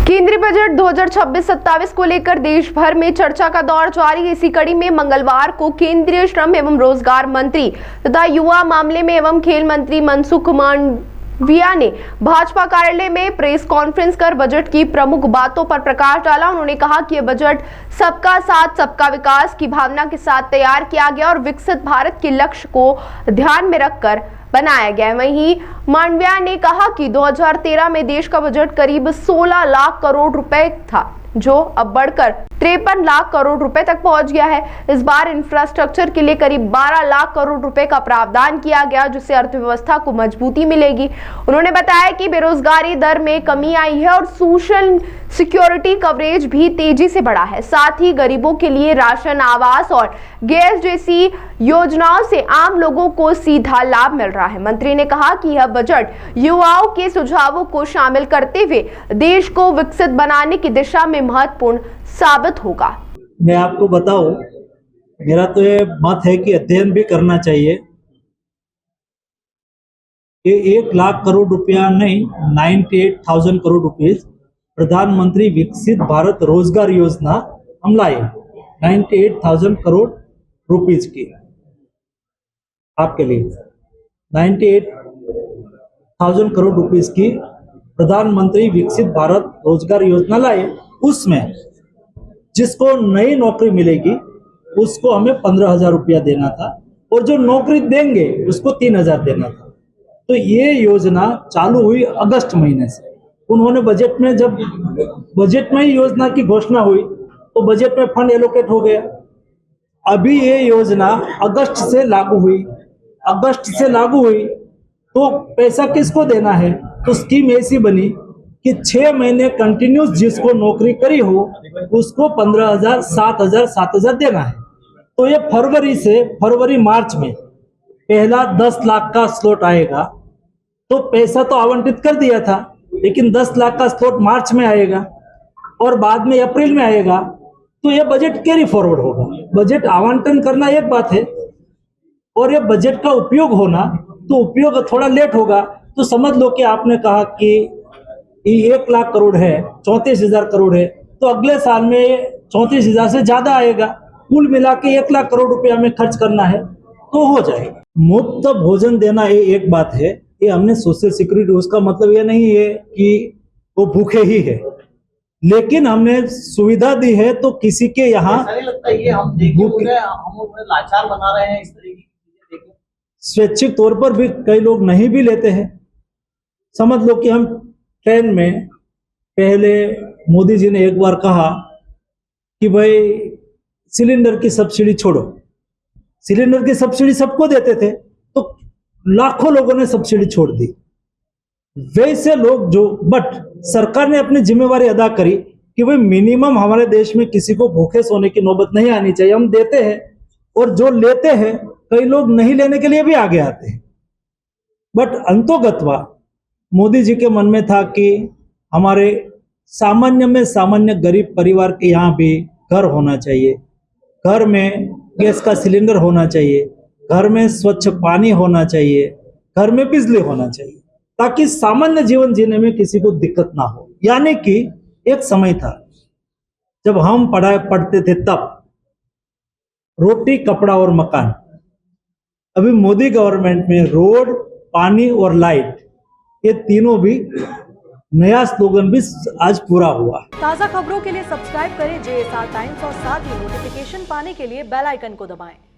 केंद्रीय बजट 2026-27 को लेकर देश भर में चर्चा का दौर जारी है। इसी कड़ी में मंगलवार को केंद्रीय श्रम एवं रोजगार मंत्री तथा युवा मामले में एवं खेल मंत्री मनसुख मांडविया ने भाजपा कार्यालय में प्रेस कॉन्फ्रेंस कर बजट की प्रमुख बातों पर प्रकाश डाला। उन्होंने कहा कि यह बजट सबका साथ सबका विकास की भावना के साथ तैयार किया गया और विकसित भारत के लक्ष्य को ध्यान में रखकर बनाया गया। वहीं मांडविया ने कहा कि 2013 में देश का बजट करीब 16 लाख करोड़ रुपए था, जो अब बढ़कर 53 लाख करोड़ रुपए तक पहुंच गया है। इस बार इंफ्रास्ट्रक्चर के लिए करीब 12 लाख करोड़ रुपए का प्रावधान किया गया, जिससे अर्थव्यवस्था को मजबूती मिलेगी। उन्होंने बताया कि बेरोजगारी दर में कमी आई है और सोशल सिक्योरिटी कवरेज भी तेजी से बढ़ा है। साथ ही गरीबों के लिए राशन, आवास और गैस जैसी योजनाओं से आम लोगों को सीधा लाभ मिल रहा है। मंत्री ने कहा कि यह बजट युवाओं के सुझावों को शामिल करते हुए देश को विकसित बनाने की दिशा में महत्वपूर्ण साबित होगा। मैं आपको बताऊं, मेरा तो ये मत है कि अध्ययन भी करना चाहिए। ये 1 लाख करोड़ रुपया नहीं, 98,000 करोड़ रुपीज प्रधानमंत्री विकसित भारत रोजगार योजना हम लाए। 98,000 करोड़ रुपीज की आपके लिए 98,000 करोड़ रुपीज की प्रधानमंत्री विकसित भारत रोजगार योजना लाए। उसमें जिसको नई नौकरी मिलेगी उसको हमें 15,000 रुपया देना था और जो नौकरी देंगे उसको 3,000 देना था। तो ये योजना चालू हुई अगस्त महीने से। उन्होंने बजट में, जब बजट में ही योजना की घोषणा हुई तो बजट में फंड एलोकेट हो गया। अभी ये योजना अगस्त से लागू हुई। अगस्त से लागू हुई तो पैसा किसको देना है? तो स्कीम ऐसी बनी कि 6 महीने कंटिन्यूस जिसको नौकरी करी हो उसको 15,000, 7,000, 7,000 देना है। तो ये फरवरी मार्च में पहला 10 लाख का स्लॉट आएगा। तो पैसा तो आवंटित कर दिया था, लेकिन 10 लाख का स्लॉट मार्च में आएगा और बाद में अप्रैल में आएगा। तो यह बजट कैरी फॉरवर्ड होगा। बजट आवंटन करना एक बात है और ये बजट का उपयोग होना, तो उपयोग थोड़ा लेट होगा। तो समझ लो कि आपने कहा कि 1 लाख करोड़ है, 34,000 करोड़ है, तो अगले साल में 34,000 से ज्यादा आएगा। कुल मिला के 1 लाख करोड़ रुपया हमें खर्च करना है तो हो जाएगा। मुफ्त भोजन देना ये एक बात है, ये हमने सोशल सिक्योरिटी, उसका मतलब ये नहीं है कि वो भूखे ही है, लेकिन हमने सुविधा दी है। तो किसी के यहाँ लगता है ये हम लाचार बना रहे हैं, इस तरह की चीजें स्वैच्छिक तौर पर भी कई लोग नहीं भी लेते हैं। समझ लो कि हम ट्रेन में, पहले मोदी जी ने एक बार कहा कि भाई सिलेंडर की सब्सिडी छोड़ो। सिलेंडर की सब्सिडी सबको देते थे, तो लाखों लोगों ने सब्सिडी छोड़ दी। वैसे लोग बट सरकार ने अपनी जिम्मेवारी अदा करी कि भाई मिनिमम हमारे देश में किसी को भूखे सोने की नौबत नहीं आनी चाहिए। हम देते हैं और जो लेते हैं कई लोग नहीं लेने के लिए भी आगे आते हैं। बट अंतोगत्वा मोदी जी के मन में था कि हमारे सामान्य में सामान्य गरीब परिवार के यहाँ भी घर होना चाहिए, घर में गैस का सिलेंडर होना चाहिए, घर में स्वच्छ पानी होना चाहिए, घर में बिजली होना चाहिए, ताकि सामान्य जीवन जीने में किसी को दिक्कत ना हो। यानी कि एक समय था जब हम पढ़ते थे, तब रोटी, कपड़ा और मकान। अभी मोदी गवर्नमेंट में रोड, पानी और लाइट, ये तीनों भी नया स्लोगन भी आज पूरा हुआ। ताज़ा खबरों के लिए सब्सक्राइब करें JSR टाइम्स और साथ ही नोटिफिकेशन पाने के लिए बेल आइकन को दबाएं।